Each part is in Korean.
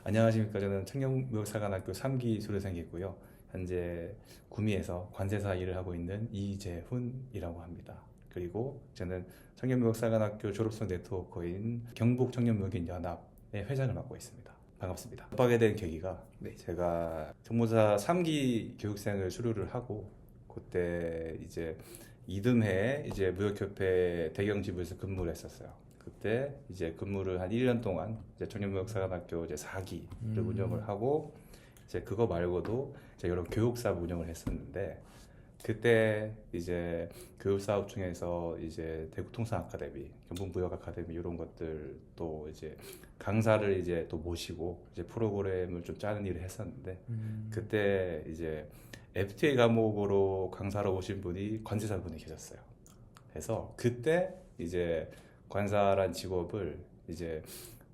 안녕하십니까. 저는 청년무역사관학교 3기 수료생이고요. 현재 구미에서 관세사 일을 하고 있는 이재훈이라고 합니다. 그리고 저는 청년무역사관학교 졸업생 네트워커인 경북청년무역인연합의 회장을 맡고 있습니다. 반갑습니다. 접하게 된 계기가 제가 정보사 3기 교육생을 수료를 하고 그때 이제 이듬해 이제 무역협회 대경지부에서 근무를 했었어요. 그때 이제 근무를 한 1년 동안 이제 청년무역사관학교 이제 4기를 운영을 하고 이제 그거 말고도 이제 여러 교육사업 운영을 했었는데 그때 이제 교육사업 중에서 이제 대구통상 아카데미, 경북무역 아카데미 이런 것들 또 이제 강사를 이제 또 모시고 이제 프로그램을 좀 짜는 일을 했었는데 그때 이제 FTA 과목으로 강사로 오신 분이 관세사분이 계셨어요. 그래서 그때 이제 관사란 직업을 이제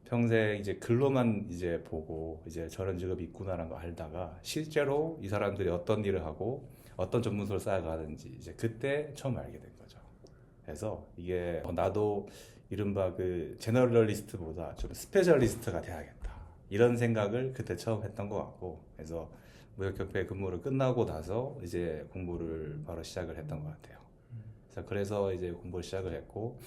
평생 이제 글로만 이제 보고 이제 저런 직업이 있구나라는 거 알다가 실제로 이 사람들이 어떤 일을 하고 어떤 전문성을 쌓아가는지 이제 그때 처음 알게 된 거죠. 그래서 이게 나도 이른바 그 제너럴리스트보다 좀 스페셜리스트가 돼야겠다 이런 생각을 그때 처음 했던 것 같고 그래서 무역협회 근무를 끝나고 나서 이제 공부를 바로 시작을 했던 것 같아요. 그래서 이제 공부를 시작을 했고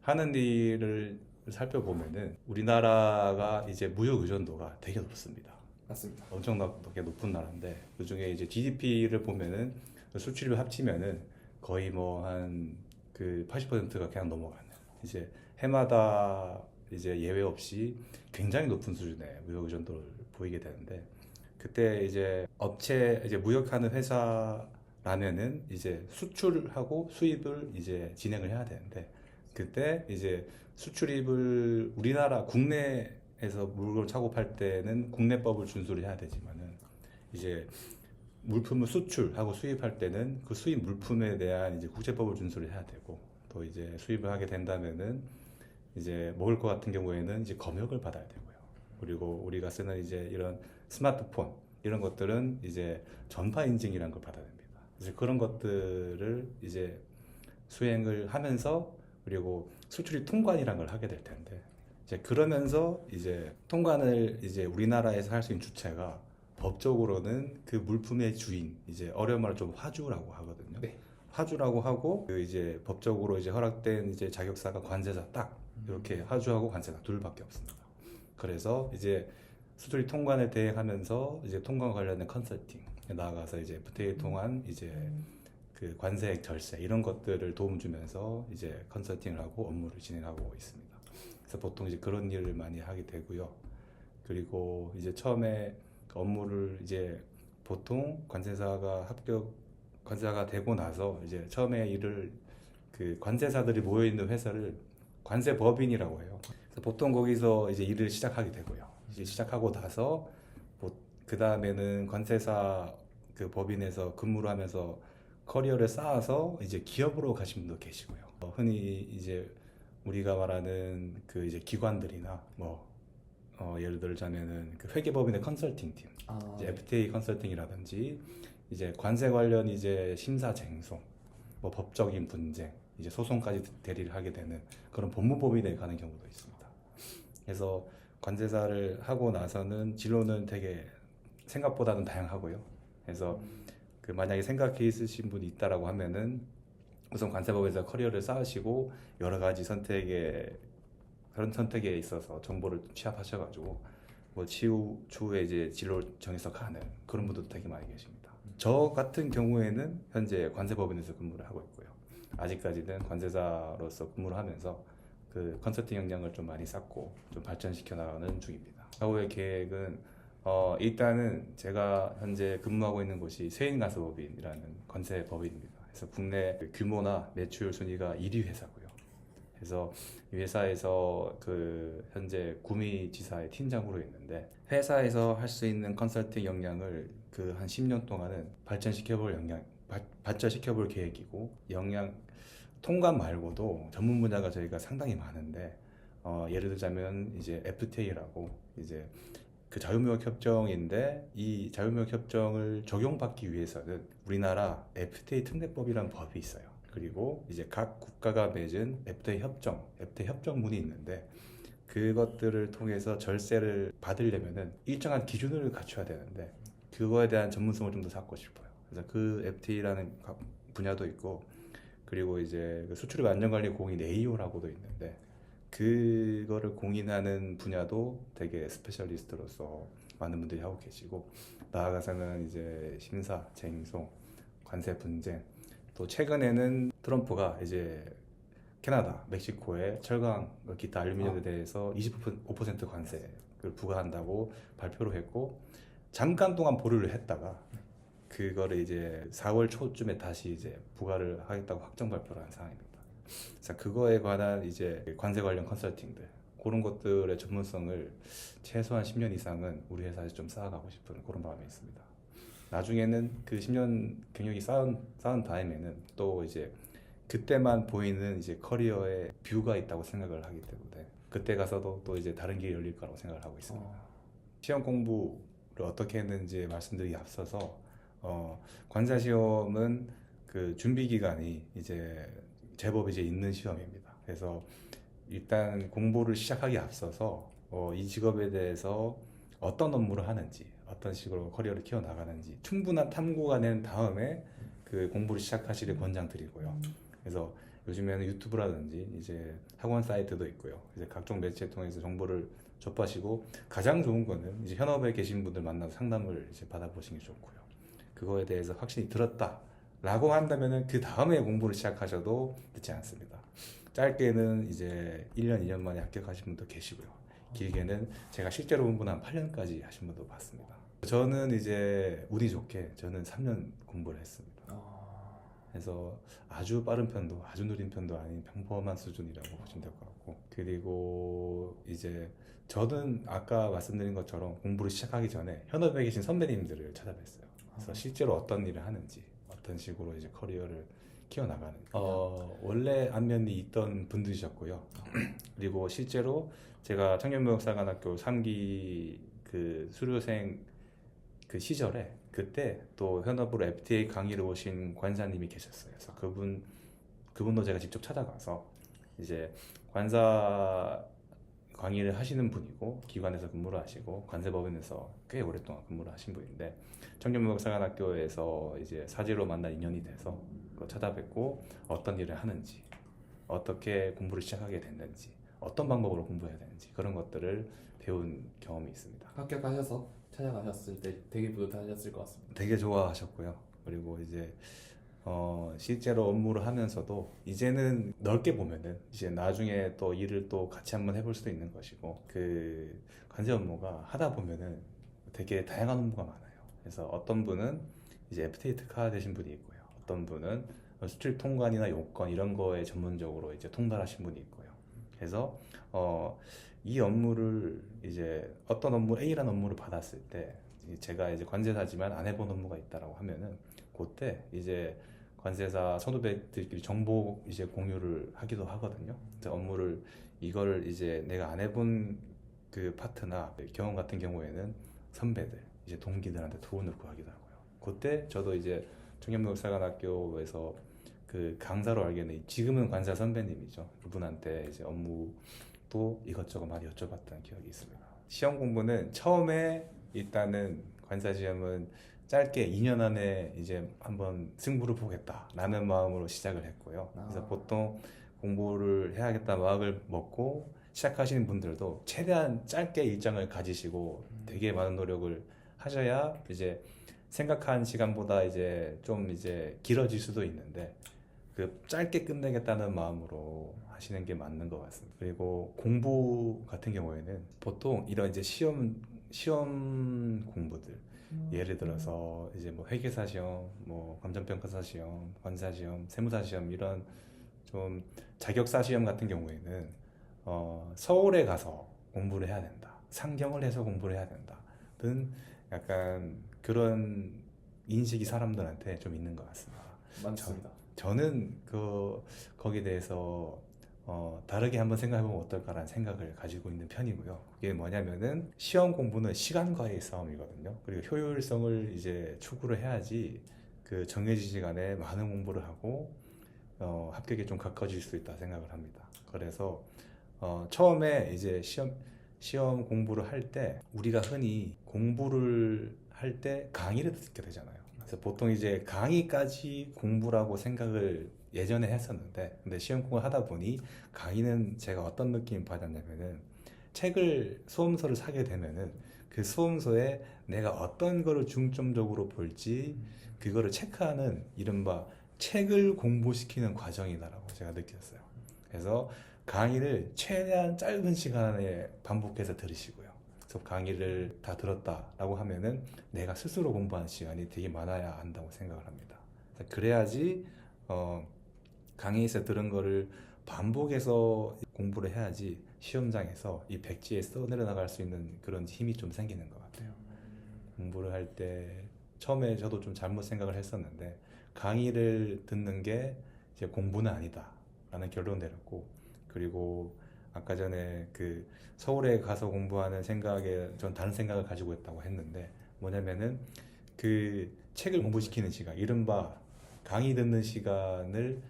하는 일을 살펴보면은 우리나라가 이제 무역 의존도가 되게 높습니다. 맞습니다. 엄청나게 높은 나라인데 그 중에 이제 GDP를 보면은 수출입을 합치면은 거의 뭐 한 그 80%가 그냥 넘어가는 이제 해마다 이제 예외 없이 굉장히 높은 수준의 무역 의존도를 보이게 되는데 그때 이제 업체 이제 무역하는 회사라면은 이제 수출하고 수입을 이제 진행을 해야 되는데 그때 이제 수출입을 우리나라 국내에서 물건을 사고 팔 때는 국내법을 준수를 해야 되지만은 이제 물품을 수출하고 수입할 때는 그 수입 물품에 대한 이제 국제법을 준수를 해야 되고 또 이제 수입을 하게 된다면은 이제 먹을 것 같은 경우에는 이제 검역을 받아야 되고요. 그리고 우리가 쓰는 이제 이런 스마트폰 이런 것들은 이제 전파 인증이라는 걸 받아야 됩니다. 이제 그런 것들을 이제 수행을 하면서 그리고 수출입 통관이라는 걸 하게 될 텐데 이제 그러면서 이제 통관을 이제 우리나라에서 할 수 있는 주체가 법적으로는 그 물품의 주인 이제 어려운 말로 좀 화주라고 하거든요. 네. 화주라고 하고 그 이제 법적으로 이제 허락된 이제 자격사가 관세사 딱 이렇게 화주하고 관세사 둘밖에 없습니다. 그래서 이제 수출입 통관을 대행하면서 이제 통관 관련된 컨설팅 나아가서 이제 FTA 통한 이제 그 관세액 절세 이런 것들을 도움 주면서 이제 컨설팅을 하고 업무를 진행하고 있습니다. 그래서 보통 이제 그런 일을 많이 하게 되고요. 그리고 이제 처음에 업무를 이제 보통 관세사가 되고 나서 이제 처음에 일을 그 관세사들이 모여 있는 회사를 관세법인이라고 해요. 그래서 보통 거기서 이제 일을 시작하게 되고요. 이제 시작하고 나서 그 다음에는 관세사 그 법인에서 근무를 하면서 커리어를 쌓아서 이제 기업으로 가신 분도 계시고요. 흔히 이제 우리가 말하는 그 이제 기관들이나 뭐 예를 들자면은 그 회계법인의 컨설팅 팀, 이제 FTA 컨설팅이라든지 이제 관세 관련 이제 심사 쟁송, 뭐 법적인 분쟁, 이제 소송까지 대리를 하게 되는 그런 법무법인에 가는 경우도 있습니다. 그래서 관세사를 하고 나서는 진로는 되게 생각보다는 다양하고요. 그래서 그 만약에 생각해 있으신 분이 있다라고 하면은 우선 관세법에서 커리어를 쌓으시고 여러 가지 그런 선택에 있어서 정보를 취합하셔가지고 뭐 추후에 이제 진로를 정해서 가는 그런 분들도 되게 많이 계십니다. 저 같은 경우에는 현재 관세법인에서 근무를 하고 있고요. 아직까지는 관세사로서 근무를 하면서 그 컨설팅 역량을 좀 많이 쌓고 좀 발전시켜 나가는 중입니다. 향후의 계획은 일단은 제가 현재 근무하고 있는 곳이 세인가스법인이라는 관세법인입니다. 그래서 국내 규모나 매출 순위가 1위 회사고요. 그래서 이 회사에서 그 현재 구미지사의 팀장으로 있는데 회사에서 할 수 있는 컨설팅 역량을 그 한 10년 동안은 발전시켜볼 계획이고 통관 말고도 전문 분야가 저희가 상당히 많은데 예를 들자면 이제 FTA라고 이제 그 자유무역 협정인데 이 자유무역 협정을 적용받기 위해서는 우리나라 FTA 특례법이라는 법이 있어요. 그리고 이제 각 국가가 맺은 FTA 협정문이 있는데 그것들을 통해서 절세를 받으려면은 일정한 기준을 갖춰야 되는데 그거에 대한 전문성을 좀 더 쌓고 싶어요. 그래서 그 FT라는 분야도 있고 그리고 이제 그 수출입 안전관리 공인 AO라고도 있는데 그거를 공인하는 분야도 되게 스페셜리스트로서 많은 분들이 하고 계시고 나아가서는 이제 심사, 쟁송, 관세 분쟁 또 최근에는 트럼프가 이제 캐나다, 멕시코의 철강, 기타 알루미늄에 대해서 25% 관세를 부과한다고 발표를 했고 잠깐 동안 보류를 했다가 그거를 이제 4월 초쯤에 다시 이제 부과를 하겠다고 확정 발표를 한 상황입니다. 그래서 그거에 관한 이제 관세 관련 컨설팅들 그런 것들의 전문성을 최소한 10년 이상은 우리 회사에서 좀 쌓아가고 싶은 그런 마음이 있습니다. 나중에는 그 10년 경력이 쌓은 다음에는 또 이제 그때만 보이는 이제 커리어의 뷰가 있다고 생각을 하기 때문에 그때 가서도 또 이제 다른 길이 열릴 거라고 생각을 하고 있습니다. 시험 공부를 어떻게 했는지 말씀드리기 앞서서 관사 시험은 그 준비 기간이 이제 제법 이제 있는 시험입니다. 그래서 일단 공부를 시작하기 앞서서 이 직업에 대해서 어떤 업무를 하는지 어떤 식으로 커리어를 키워 나가는지 충분한 탐구가 낸 다음에 그 공부를 시작하시길 권장드리고요. 그래서 요즘에는 유튜브라든지 이제 학원 사이트도 있고요. 이제 각종 매체 통해서 정보를 접하시고 가장 좋은 거는 이제 현업에 계신 분들 만나서 상담을 이제 받아보시는 게 좋고요. 그거에 대해서 확신이 들었다라고 한다면은 그 다음에 공부를 시작하셔도 늦지 않습니다. 짧게는 이제 1년, 2년 만에 합격하신 분도 계시고요. 길게는 제가 실제로 공부는 한 8년까지 하신 분도 봤습니다. 저는 이제 운이 좋게 저는 3년 공부를 했습니다. 그래서 아주 빠른 편도 아주 느린 편도 아닌 평범한 수준이라고 보시면 될 것 같고 그리고 이제 저는 아까 말씀드린 것처럼 공부를 시작하기 전에 현업에 계신 선배님들을 찾아뵀어요. 그래서 실제로 어떤 일을 하는지 어떤 식으로 이제 커리어를 키워나가는지 원래 안면이 있던 분들이셨고요. 그리고 실제로 제가 청년무역사관학교 3기 그 수료생 그 시절에 그때 또 현업으로 FTA 강의를 오신 관사님이 계셨어요. 그래서 그분도 제가 직접 찾아가서 이제 관사 강의를 하시는 분이고 기관에서 근무를 하시고 관세법인에서 꽤 오랫동안 근무를 하신 분인데 청년무역사관학교에서 이제 사제로 만난 인연이 돼서 찾아뵙고 어떤 일을 하는지 어떻게 공부를 시작하게 됐는지 어떤 방법으로 공부해야 되는지 그런 것들을 배운 경험이 있습니다. 합격하셔서 찾아가셨을 때 되게 뿌듯하셨을 것 같습니다. 되게 좋아하셨고요. 그리고 이제 실제로 업무를 하면서도 이제는 넓게 보면은 이제 나중에 또 일을 또 같이 한번 해볼 수도 있는 것이고 그 관세 업무가 하다 보면은 되게 다양한 업무가 많아요. 그래서 어떤 분은 이제 FTA 특화 되신 분이 있고요. 어떤 분은 수출 통관이나 요건 이런 거에 전문적으로 이제 통달하신 분이 있고요. 그래서 이 업무를 이제 어떤 업무 A라는 업무를 받았을 때 제가 이제 관세사지만 안 해본 업무가 있다라고 하면은 그때 이제 관세사 선후배들끼리 정보 이제 공유를 하기도 하거든요. 업무를 이거를 이제 내가 안 해본 그 파트나 경험 같은 경우에는 선배들 이제 동기들한테 도움을 구하기도 하고요. 그때 저도 이제 청년무역사관학교에서 그 강사로 알게 지금은 관사 선배님이죠. 그분한테 이제 업무 또 이것저것 많이 여쭤봤던 기억이 있습니다. 시험 공부는 처음에 일단은 관사 시험은 짧게 2년 안에 이제 한번 승부를 보겠다라는 마음으로 시작을 했고요. 그래서 보통 공부를 해야겠다 마음을 먹고 시작하시는 분들도 최대한 짧게 일정을 가지시고 되게 많은 노력을 하셔야 이제 생각한 시간보다 이제 좀 이제 길어질 수도 있는데 그 짧게 끝내겠다는 마음으로 하시는 게 맞는 것 같습니다. 그리고 공부 같은 경우에는 보통 이런 이제 시험 공부들 예를 들어서 이제 뭐 회계사 시험, 뭐 감정평가사 시험, 관사 시험, 세무사 시험 이런 좀 자격사 시험 같은 경우에는 서울에 가서 공부를 해야 된다, 상경을 해서 공부를 해야 된다 등 약간 그런 인식이 사람들한테 좀 있는 것 같습니다. 맞습니다. 저는 거기에 대해서 다르게 한번 생각해보면 어떨까라는 생각을 가지고 있는 편이고요. 그게 뭐냐면은 시험 공부는 시간과의 싸움이거든요. 그리고 효율성을 이제 추구를 해야지 그 정해진 시간에 많은 공부를 하고 합격에 좀 가까워질 수 있다 생각을 합니다. 그래서 처음에 이제 시험 공부를 할 때 우리가 흔히 공부를 할 때 강의를 듣게 되잖아요. 그래서 보통 이제 강의까지 공부라고 생각을 예전에 했었는데, 근데 시험 공부를 하다 보니 강의는 제가 어떤 느낌 받았냐면은, 수험서를 사게 되면은 그 수험서에 내가 어떤 거를 중점적으로 볼지 그거를 체크하는, 이른바 책을 공부시키는 과정이다라고 제가 느꼈어요. 그래서 강의를 최대한 짧은 시간에 반복해서 들으시고요. 그래서 강의를 다 들었다라고 하면은 내가 스스로 공부하는 시간이 되게 많아야 한다고 생각을 합니다. 그래야지 강의에서 들은 거를 반복해서 공부를 해야지 시험장에서 이 백지에 써내려 나갈 수 있는 그런 힘이 좀 생기는 것 같아요. 공부를 할 때 처음에 저도 좀 잘못 생각을 했었는데, 강의를 듣는 게 이제 공부는 아니다 라는 결론 내렸고, 그리고 아까 전에 그 서울에 가서 공부하는 생각에 전 다른 생각을 가지고 있다고 했는데, 뭐냐면은 그 책을 공부시키는 시간, 이른바 강의 듣는 시간을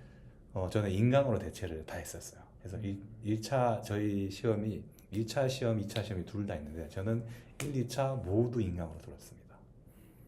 저는 인강으로 대체를 다 했었어요. 그래서 1차 저희 시험이 1차 시험, 2차 시험이 둘 다 있는데, 저는 1, 2차 모두 인강으로 들었습니다.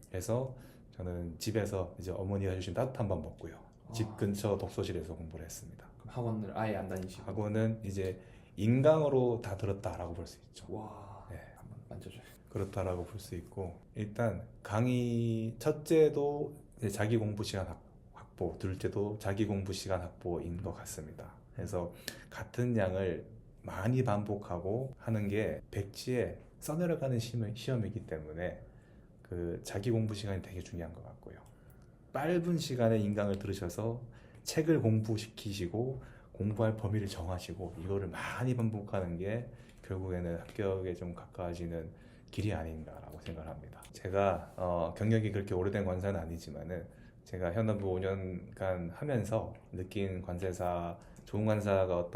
그래서 저는 집에서 이제 어머니가 해주신 따뜻한 밥 먹고요. 집 근처 독서실에서 공부를 했습니다. 그럼 학원을 아예 안 다니시고. 학원은 이제 인강으로 다 들었다라고 볼 수 있죠. 와. 네. 한번 만져줘요. 그렇다라고 볼 수 있고, 일단 강의 첫째도 이제 자기 공부 시간 확보, 둘째도 자기 공부 시간 확보인 것 같습니다. 그래서 같은 양을 많이 반복하고 하는 게 백지에 써내려가는 시험이기 때문에 그 자기 공부 시간이 되게 중요한 것 같고요. 짧은 시간에 인강을 들으셔서 책을 공부시키시고 공부할 범위를 정하시고 이거를 많이 반복하는 게 결국에는 합격에 좀 가까워지는 길이 아닌가라고 생각합니다. 제가 경력이 그렇게 오래된 관사는 아니지만은 제가 현업을 5년간 하면서 느낀 관세사, 좋은 관사가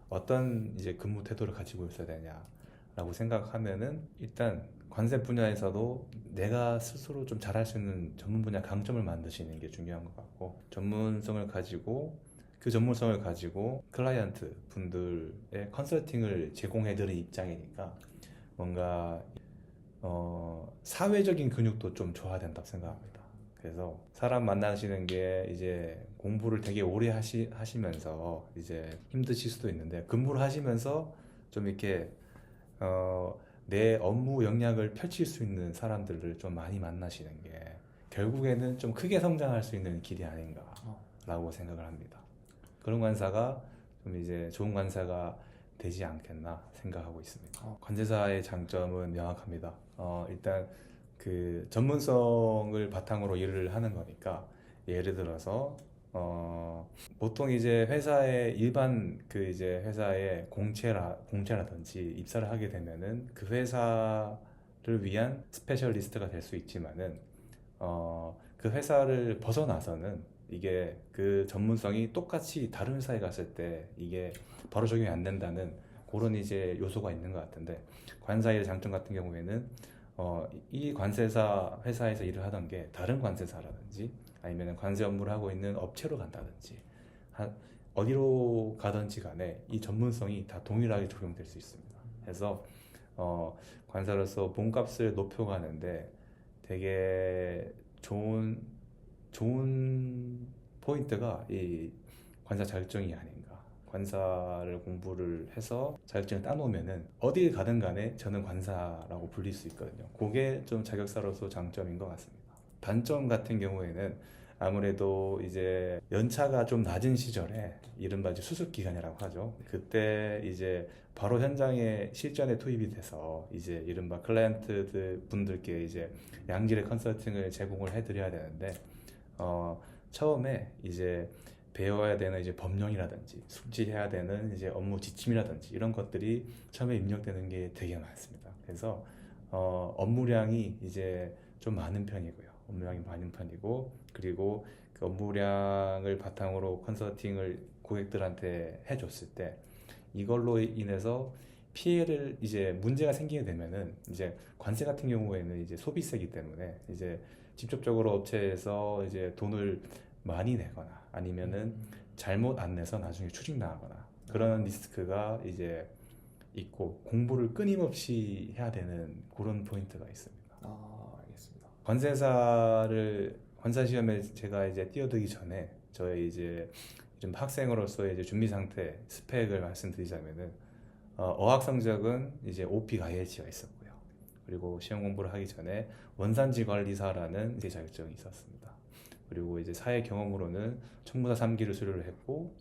어떤 이제 근무 태도를 가지고 있어야 되냐라고 생각하면은, 일단 관세 분야에서도 내가 스스로 좀 잘할 수 있는 전문 분야 강점을 만드시는 게 중요한 것 같고, 그 전문성을 가지고 클라이언트 분들의 컨설팅을 제공해드리는 입장이니까 뭔가 사회적인 근육도 좀 줘야 된다고 생각합니다. 그래서 사람 만나시는 게 이제 공부를 되게 오래 하시면서 이제 힘드실 수도 있는데, 근무를 하시면서 좀 이렇게 내 업무 역량을 펼칠 수 있는 사람들을 좀 많이 만나시는 게 결국에는 좀 크게 성장할 수 있는 길이 아닌가라고 생각을 합니다. 그런 관사가 좀 이제 좋은 관사가 되지 않겠나 생각하고 있습니다. 관세사의 장점은 명확합니다. 일단 그 전문성을 바탕으로 일을 하는 거니까, 예를 들어서 보통 이제 일반 그 이제 회사에 공채라든지 입사를 하게 되면은 그 회사를 위한 스페셜리스트가 될 수 있지만은 그 회사를 벗어나서는 이게 그 전문성이 똑같이 다른 회사에 갔을 때 이게 바로 적용이 안 된다는 그런 이제 요소가 있는 것 같은데, 관사의 장점 같은 경우에는 이 관세사 회사에서 일을 하던 게 다른 관세사라든지 아니면 관세 업무를 하고 있는 업체로 간다든지 어디로 가든지 간에 이 전문성이 다 동일하게 적용될 수 있습니다. 그래서 관사로서 몸값을 높여가는데 되게 좋은 포인트가 이 관사 자격증이 아닌가. 관사를 공부를 해서 자격증을 따놓으면은 어딜 가든 간에 저는 관사라고 불릴 수 있거든요. 그게 좀 자격사로서 장점인 것 같습니다. 단점 같은 경우에는 아무래도 이제 연차가 좀 낮은 시절에, 이른바 이제 수습 기간이라고 하죠. 그때 이제 바로 현장에 실전에 투입이 돼서 이제 이른바 클라이언트 분들께 이제 양질의 컨설팅을 제공을 해드려야 되는데, 처음에 이제 배워야 되는 이제 법령이라든지 숙지해야 되는 이제 업무 지침이라든지 이런 것들이 처음에 입력되는 게 되게 많습니다. 그래서 업무량이 이제 좀 많은 편이고요. 그리고 그 업무량을 바탕으로 컨설팅을 고객들한테 해줬을 때 이걸로 인해서 피해를 이제 문제가 생기게 되면은, 이제 관세 같은 경우에는 이제 소비세이기 때문에 이제 직접적으로 업체에서 이제 돈을 많이 내거나 아니면은 잘못 안 내서 나중에 추징당하거나 그런 리스크가 이제 있고 공부를 끊임없이 해야 되는 그런 포인트가 있습니다. 알겠습니다. 관사 시험에 제가 이제 뛰어들기 전에 저의 이제 좀 학생으로서의 이제 준비 상태 스펙을 말씀드리자면은 어학 성적은 이제 OP IH가 있었고요. 그리고 시험 공부를 하기 전에 원산지 관리사라는 이제 자격증이 있었습니다. 그리고 이제 사회 경험으로는 청무사 3기를 수료를 했고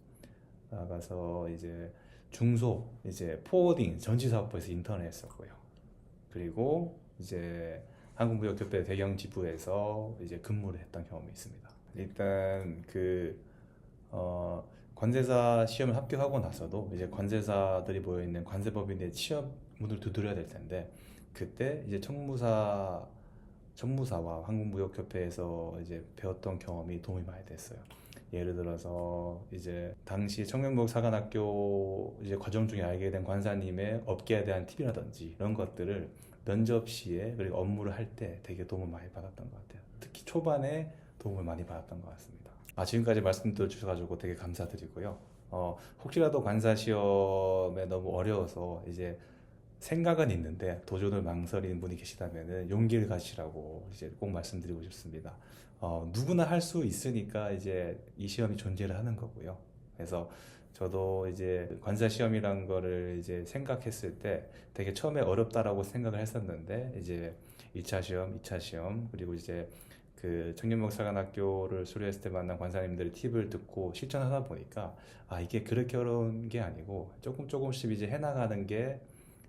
나가서 이제 중소 이제 포워딩 전시사업부에서 인턴을 했었고요. 그리고 이제 한국무역협회 대경 지부에서 이제 근무를 했던 경험이 있습니다. 일단 관세사 시험을 합격하고 나서도 이제 관세사들이 모여 있는 관세법인의 취업문을 두드려야 될 텐데 그때 이제 청무사와 한국무역협회에서 이제 배웠던 경험이 도움이 많이 됐어요. 예를 들어서 이제 당시 청년무역사관학교 이제 과정 중에 알게 된 관사님의 업계에 대한 팁이라든지 이런 것들을 면접 시에 그리고 업무를 할 때 되게 도움을 많이 받았던 것 같아요. 특히 초반에 도움을 많이 받았던 것 같습니다. 지금까지 말씀 들어주셔가지고 되게 감사드리고요. 혹시라도 관사 시험에 너무 어려워서 이제 생각은 있는데 도전을 망설이는 분이 계시다면은 용기를 가지라고 이제 꼭 말씀드리고 싶습니다. 누구나 할 수 있으니까 이제 이 시험이 존재를 하는 거고요. 그래서 저도 이제 관사 시험이란 거를 이제 생각했을 때 되게 처음에 어렵다라고 생각을 했었는데 이제 1차 시험, 2차 시험 그리고 이제 그 청년무역사관학교를 수료했을 때 만난 관사님들의 팁을 듣고 실천하다 보니까 이게 그렇게 어려운 게 아니고 조금씩 이제 해나가는 게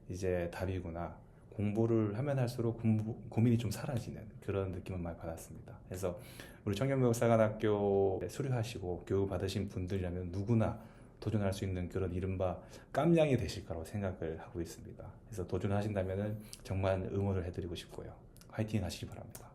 이제 답이구나. 공부를 하면 할수록 고민이 좀 사라지는 그런 느낌을 많이 받았습니다. 그래서 우리 청년무역사관학교 수료하시고 교육 받으신 분들이라면 누구나 도전할 수 있는 그런 이른바 깜냥이 되실 거라고 생각을 하고 있습니다. 그래서 도전하신다면 정말 응원을 해드리고 싶고요. 화이팅 하시기 바랍니다.